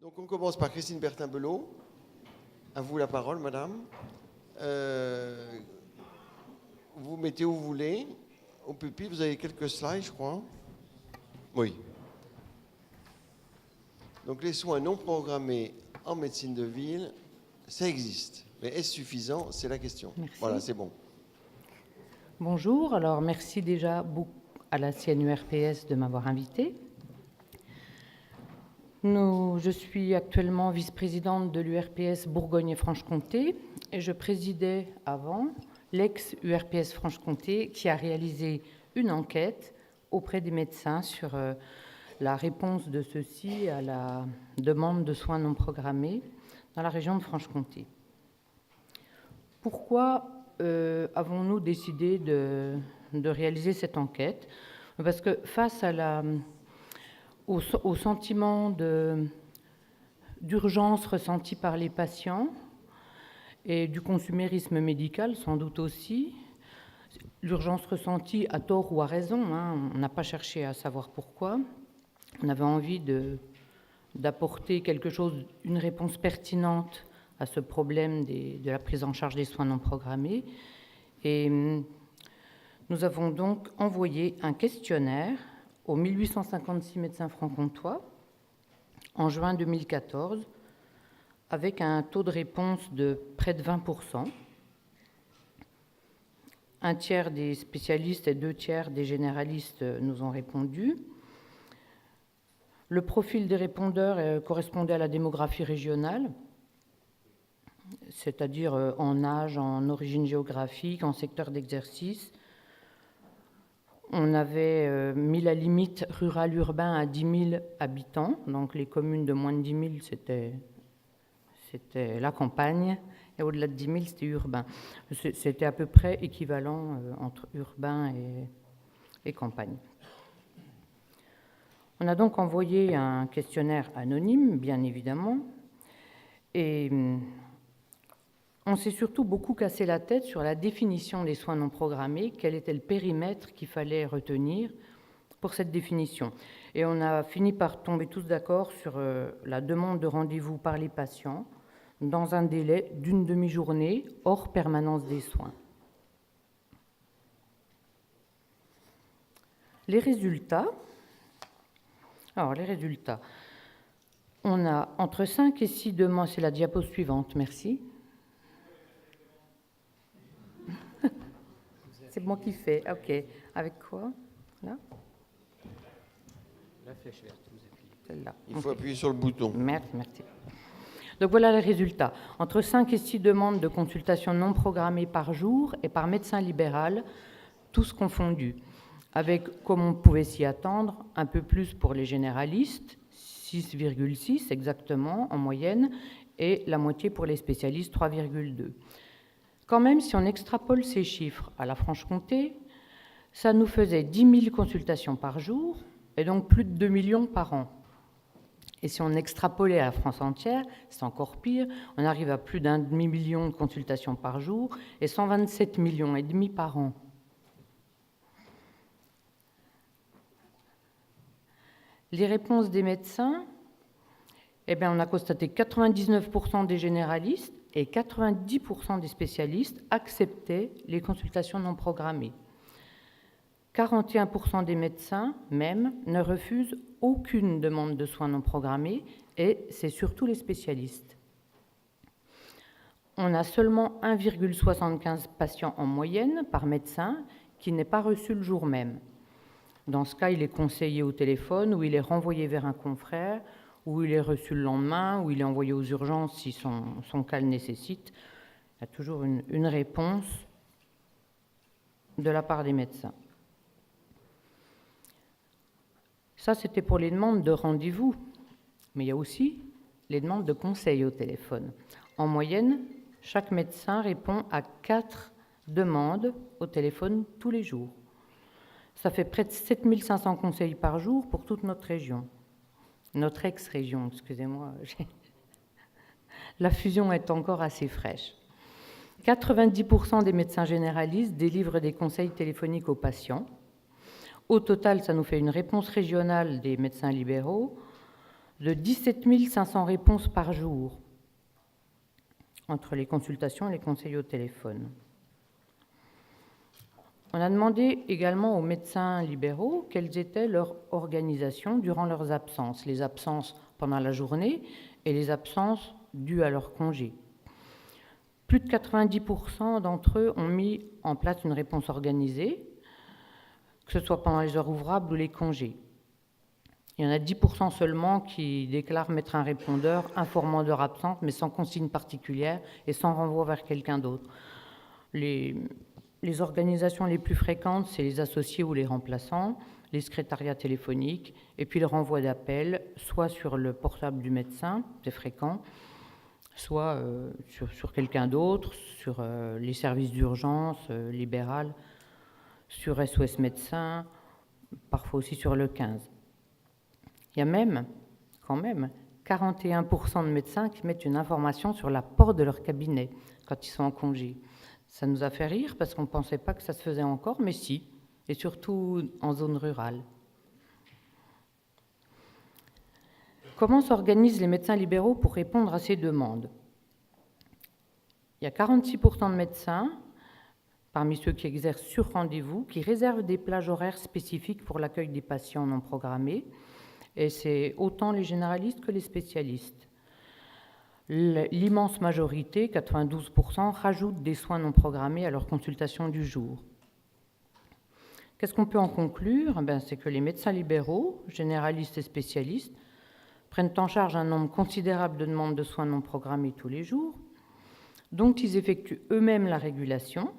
Donc on commence par Christine Bertin-Belot. À vous la parole, madame. Vous mettez où vous voulez. Au pupitre, vous avez quelques slides, je crois. Oui. Donc les soins non programmés en médecine de ville, ça existe. Mais est-ce suffisant? C'est la question. Merci. Voilà, c'est bon. Bonjour, alors merci déjà beaucoup à la CNURPS de m'avoir invitée. Je suis actuellement vice-présidente de l'URPS Bourgogne et Franche-Comté et je présidais avant l'ex-URPS Franche-Comté qui a réalisé une enquête auprès des médecins sur la réponse de ceux-ci à la demande de soins non programmés dans la région de Franche-Comté. Pourquoi avons-nous décidé de réaliser cette enquête? Parce que face à au sentiment d'urgence ressenti par les patients et du consumérisme médical, sans doute aussi, l'urgence ressentie à tort ou à raison, on n'a pas cherché à savoir pourquoi, on avait envie d'apporter quelque chose, une réponse pertinente à ce problème de la prise en charge des soins non programmés. Et nous avons donc envoyé un questionnaire aux 1856 médecins franc-comtois en juin 2014, avec un taux de réponse de près de 20%. Un tiers des spécialistes et 2/3 des généralistes nous ont répondu. Le profil des répondeurs correspondait à la démographie régionale, c'est-à-dire en âge, en origine géographique, en secteur d'exercice. On avait mis la limite rural-urbain à 10 000 habitants, donc les communes de moins de 10 000, c'était la campagne, et au-delà de 10 000, c'était urbain. C'était à peu près équivalent entre urbain et campagne. On a donc envoyé un questionnaire anonyme, bien évidemment, et on s'est surtout beaucoup cassé la tête sur la définition des soins non programmés, quel était le périmètre qu'il fallait retenir pour cette définition. Et on a fini par tomber tous d'accord sur la demande de rendez-vous par les patients dans un délai d'une demi-journée hors permanence des soins. Les résultats. Alors, les résultats. On a entre 5 et 6 demandes. C'est la diapo suivante, merci. C'est moi qui fais, ok. Avec quoi? Là? La flèche verte, vous appuyez. Celle-là. Il faut appuyer sur le bouton. Merci. Donc voilà les résultats. Entre 5 et 6 demandes de consultation non programmées par jour et par médecin libéral, tous confondus. Avec, comme on pouvait s'y attendre, un peu plus pour les généralistes, 6,6 exactement en moyenne, et la moitié pour les spécialistes, 3,2. Quand même, si on extrapole ces chiffres à la Franche-Comté, ça nous faisait 10 000 consultations par jour, et donc plus de 2 millions par an. Et si on extrapolait à la France entière, c'est encore pire, on arrive à plus d'1,5 million de consultations par jour et 127,5 millions par an. Les réponses des médecins, on a constaté 99% des généralistes et 90% des spécialistes acceptaient les consultations non programmées. 41% des médecins, même, ne refusent aucune demande de soins non programmés, et c'est surtout les spécialistes. On a seulement 1,75 patients en moyenne par médecin qui n'est pas reçu le jour même. Dans ce cas, il est conseillé au téléphone, ou il est renvoyé vers un confrère, ou il est reçu le lendemain, ou il est envoyé aux urgences si son cas le nécessite. Il y a toujours une réponse de la part des médecins. Ça, c'était pour les demandes de rendez-vous, mais il y a aussi les demandes de conseil au téléphone. En moyenne, chaque médecin répond à 4 demandes au téléphone tous les jours. Ça fait près de 7500 conseils par jour pour toute notre région. Notre ex-région, excusez-moi. La fusion est encore assez fraîche. 90% des médecins généralistes délivrent des conseils téléphoniques aux patients. Au total, ça nous fait une réponse régionale des médecins libéraux de 17 500 réponses par jour entre les consultations et les conseils au téléphone. On a demandé également aux médecins libéraux quelles étaient leurs organisations durant leurs absences, les absences pendant la journée et les absences dues à leur congé. Plus de 90% d'entre eux ont mis en place une réponse organisée, que ce soit pendant les heures ouvrables ou les congés. Il y en a 10% seulement qui déclarent mettre un répondeur informant de leur absence, mais sans consigne particulière et sans renvoi vers quelqu'un d'autre. Les organisations les plus fréquentes, c'est les associés ou les remplaçants, les secrétariats téléphoniques, et puis le renvoi d'appels, soit sur le portable du médecin, c'est fréquent, soit sur quelqu'un d'autre, sur les services d'urgence libérales, sur SOS Médecins, parfois aussi sur le 15. Il y a même, quand même, 41% de médecins qui mettent une information sur la porte de leur cabinet quand ils sont en congé. Ça nous a fait rire parce qu'on ne pensait pas que ça se faisait encore, mais si, et surtout en zone rurale. Comment s'organisent les médecins libéraux pour répondre à ces demandes? Il y a 46% de médecins, parmi ceux qui exercent sur rendez-vous, qui réservent des plages horaires spécifiques pour l'accueil des patients non programmés, et c'est autant les généralistes que les spécialistes. L'immense majorité, 92%, rajoutent des soins non programmés à leur consultation du jour. Qu'est-ce qu'on peut en conclure? C'est que les médecins libéraux, généralistes et spécialistes, prennent en charge un nombre considérable de demandes de soins non programmés tous les jours, dont ils effectuent eux-mêmes la régulation,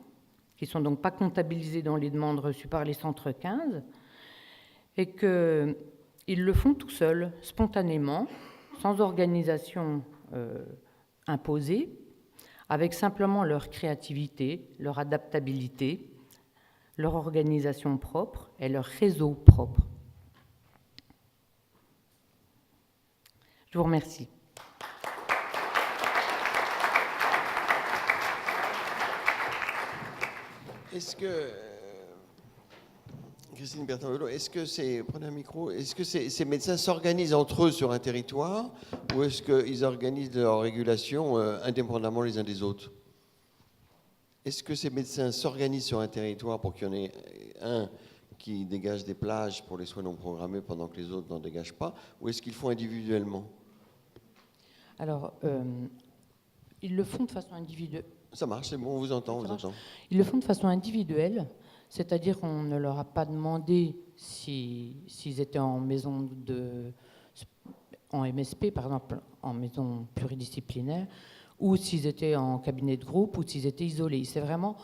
qui ne sont donc pas comptabilisés dans les demandes reçues par les centres 15, et qu'ils le font tout seuls, spontanément, sans organisation imposée, avec simplement leur créativité, leur adaptabilité, leur organisation propre et leur réseau propre. Je vous remercie. Est-ce que, Christine Bertrand-Belot, prenez un micro, est-ce que ces médecins s'organisent entre eux sur un territoire ou est-ce qu'ils organisent leur régulation indépendamment les uns des autres? Est-ce que ces médecins s'organisent sur un territoire pour qu'il y en ait un qui dégage des plages pour les soins non programmés pendant que les autres n'en dégagent pas, ou est-ce qu'ils le font individuellement? Alors, ils le font de façon individuelle. Ça marche, c'est bon, on vous entend, Ils le font de façon individuelle, c'est-à-dire qu'on ne leur a pas demandé s'ils étaient en MSP, par exemple, en maison pluridisciplinaire, ou s'ils étaient en cabinet de groupe, ou s'ils étaient isolés. C'est vraiment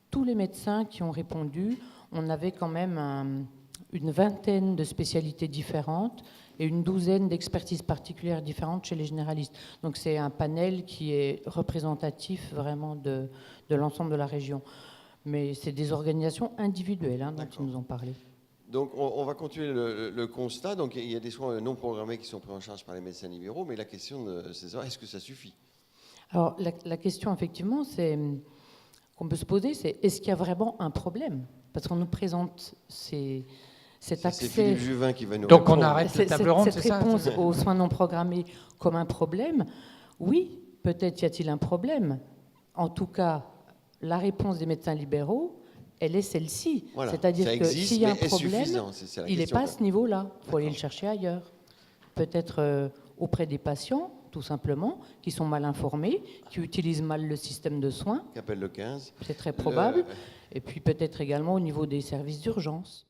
tous les médecins qui ont répondu. On avait quand même une vingtaine de spécialités différentes et une douzaine d'expertises particulières différentes chez les généralistes. Donc c'est un panel qui est représentatif vraiment de l'ensemble de la région. Mais c'est des organisations individuelles dont ils nous ont parlé. Donc on va continuer le constat. Donc il y a des soins non programmés qui sont pris en charge par les médecins libéraux, mais la question c'est ça, est-ce que ça suffit? Alors la question effectivement qu'on peut se poser, c'est est-ce qu'il y a vraiment un problème? Parce qu'on nous présente cet accès... C'est Philippe Juvin qui va nous Donc répondre. on arrête la table ronde, c'est ça? Cette réponse aux soins non programmés comme un problème, oui, peut-être y a-t-il un problème. En tout cas, la réponse des médecins libéraux, elle est celle-ci. Voilà, c'est-à-dire que s'il y a un problème, il n'est pas à ce niveau-là. Il faut aller le chercher ailleurs. Peut-être auprès des patients, tout simplement, qui sont mal informés, qui utilisent mal le système de soins. Qui appelle le 15. C'est très probable. Et puis peut-être également au niveau des services d'urgence.